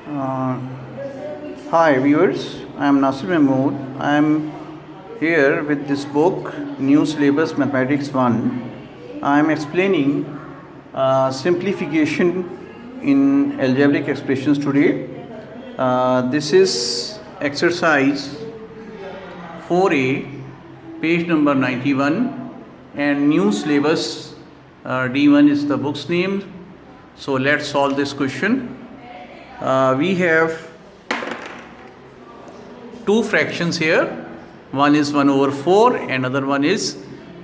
Uh, Hi viewers, I am Nasir Mahmood. I am here with this book, New Syllabus Mathematics 1. I am explaining simplification in algebraic expressions today. This is exercise 4A, page number 91, and New Syllabus D1 is the book's name. So let's solve this question. We have two fractions here. One is 1 over 4 and other one is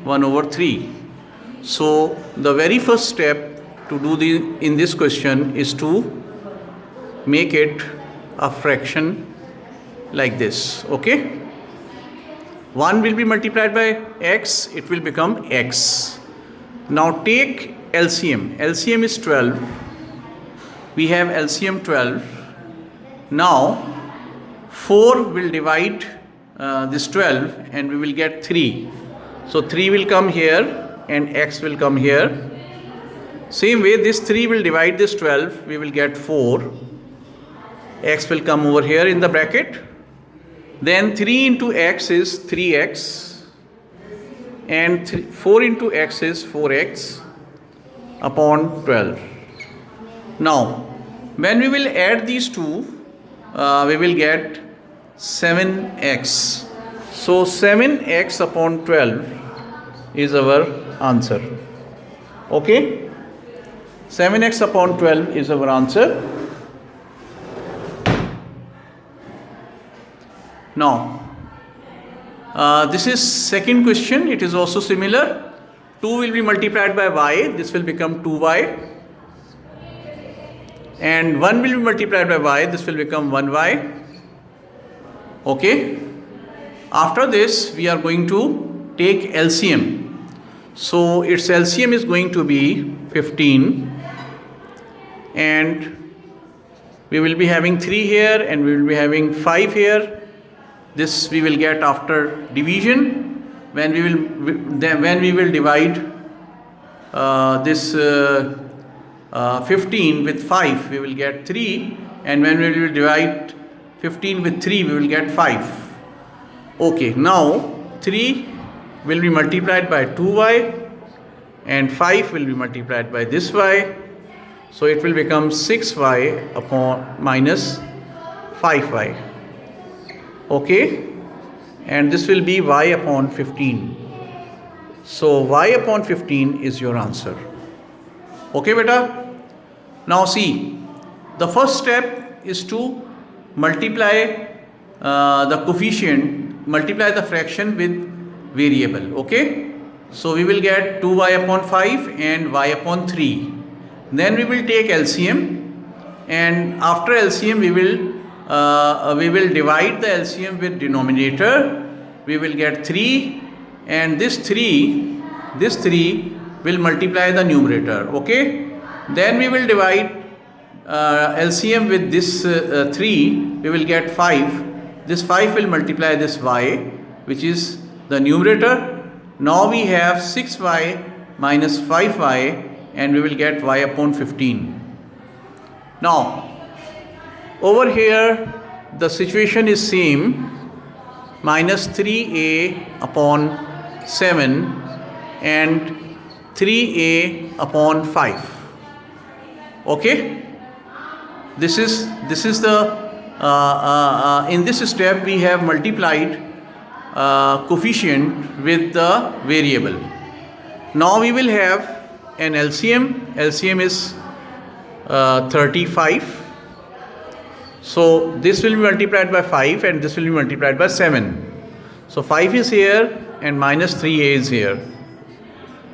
1 over 3. So the very first step to do in this question is to make it a fraction like this. Okay, 1 will be multiplied by x, it will become x. Now take LCM. LCM is 12. We have LCM 12. Now 4 will divide this 12 and we will get 3. So 3 will come here and x will come here. Same way, this 3 will divide this 12, we will get 4. X will come over here in the bracket. Then 3 into x is 3x and 4 into x is 4x upon 12. Now when we will add these two, we will get 7x. So 7x upon 12 is our answer. Okay, 7x upon 12 is our answer. Now this is second question. It is also similar. 2 will be multiplied by y. This will become 2y. And 1 will be multiplied by y. This will become 1y. Okay. After this, we are going to take LCM. So its LCM is going to be 15. And we will be having 3 here and we will be having 5 here. This we will get after division. When we will divide this 15 with 5, we will get 3, and when we will divide 15 with 3, we will get 5. Okay, now 3 will be multiplied by 2y and 5 will be multiplied by this y. So it will become 6y upon minus 5y. Okay, and this will be y upon 15. So y upon 15 is your answer. Okay, beta. Now see, the first step is to multiply the coefficient, multiply the fraction with variable. Okay, so we will get 2y upon 5 and y upon 3. Then we will take LCM, and after LCM we will divide the LCM with denominator. We will get 3, and this 3 will multiply the numerator. Okay, then we will divide LCM with this 3. We will get 5. This 5 will multiply this y, which is the numerator. Now we have 6y minus 5y, and we will get y upon 15. Now over here the situation is same, minus 3a upon 7 and 3a upon 5. Okay, this is the in this step we have multiplied coefficient with the variable. Now we will have an LCM. LCM is 35. So this will be multiplied by 5 and this will be multiplied by 7. So 5 is here and minus 3a is here.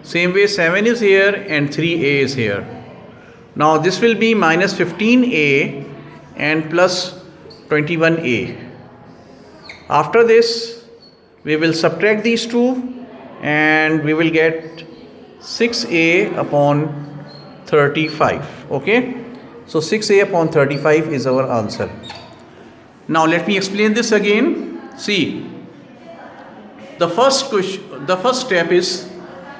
Same way 7 is here and 3a is here. Now this will be minus 15a and plus 21a. After this we will subtract these two and we will get 6a upon 35. Okay, so 6a upon 35 is our answer. Now let me explain this again. See, the first step is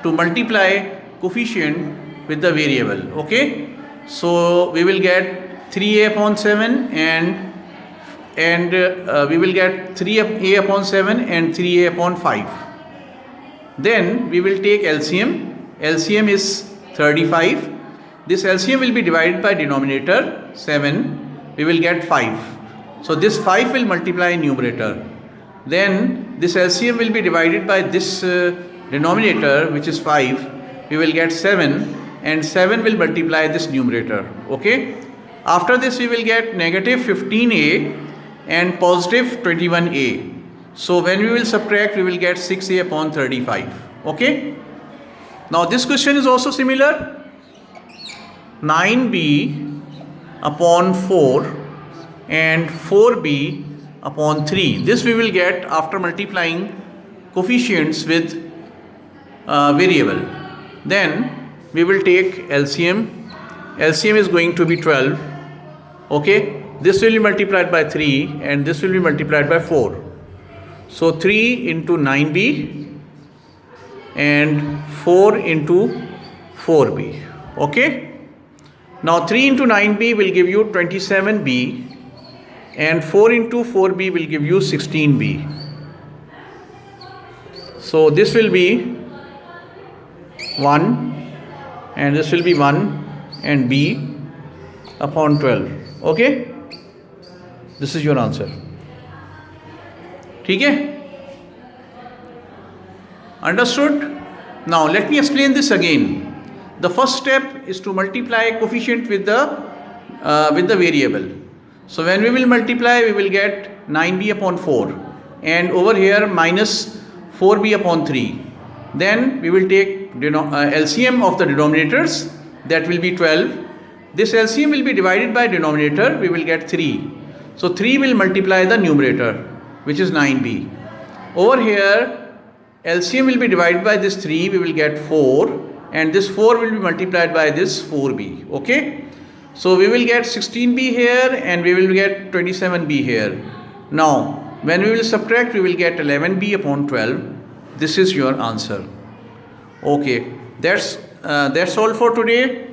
to multiply coefficient with the variable. Okay, so we will get 3a upon 7 and we will get 3a upon 7 and 3a upon 5. Then we will take LCM. LCM is 35. This LCM will be divided by denominator 7. We will get 5. So this 5 will multiply in numerator. Then this LCM will be divided by this denominator, which is 5. We will get 7, and 7 will multiply this numerator. Okay. After this we will get negative 15a and positive 21a. So when we will subtract, we will get 6a upon 35. Okay. Now this question is also similar. 9b upon 4 and 4b upon 3. This we will get after multiplying coefficients with variable. Then we will take LCM. LCM is going to be 12. Okay. This will be multiplied by 3 and this will be multiplied by 4. So 3 into 9b and 4 into 4b. Okay. Now 3 into 9b will give you 27b and 4 into 4b will give you 16b. So this will be 1 and this will be 1 and b upon 12. Okay. This is your answer. ठीक है? Understood? Now let me explain this again. The first step is to multiply coefficient with the variable. So when we will multiply, we will get 9b upon 4 and over here minus 4b upon 3. Then we will take LCM of the denominators, that will be 12. This LCM will be divided by denominator, we will get 3. So 3 will multiply the numerator, which is 9b. Over here LCM will be divided by this 3, we will get 4, and this 4 will be multiplied by this 4b. Okay. So we will get 16b here and we will get 27b here. Now when we will subtract, we will get 11b upon 12. This is your answer. Okay. That's all for today.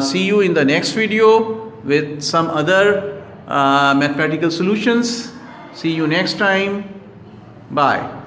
See you in the next video with some other mathematical solutions. See you next time. Bye.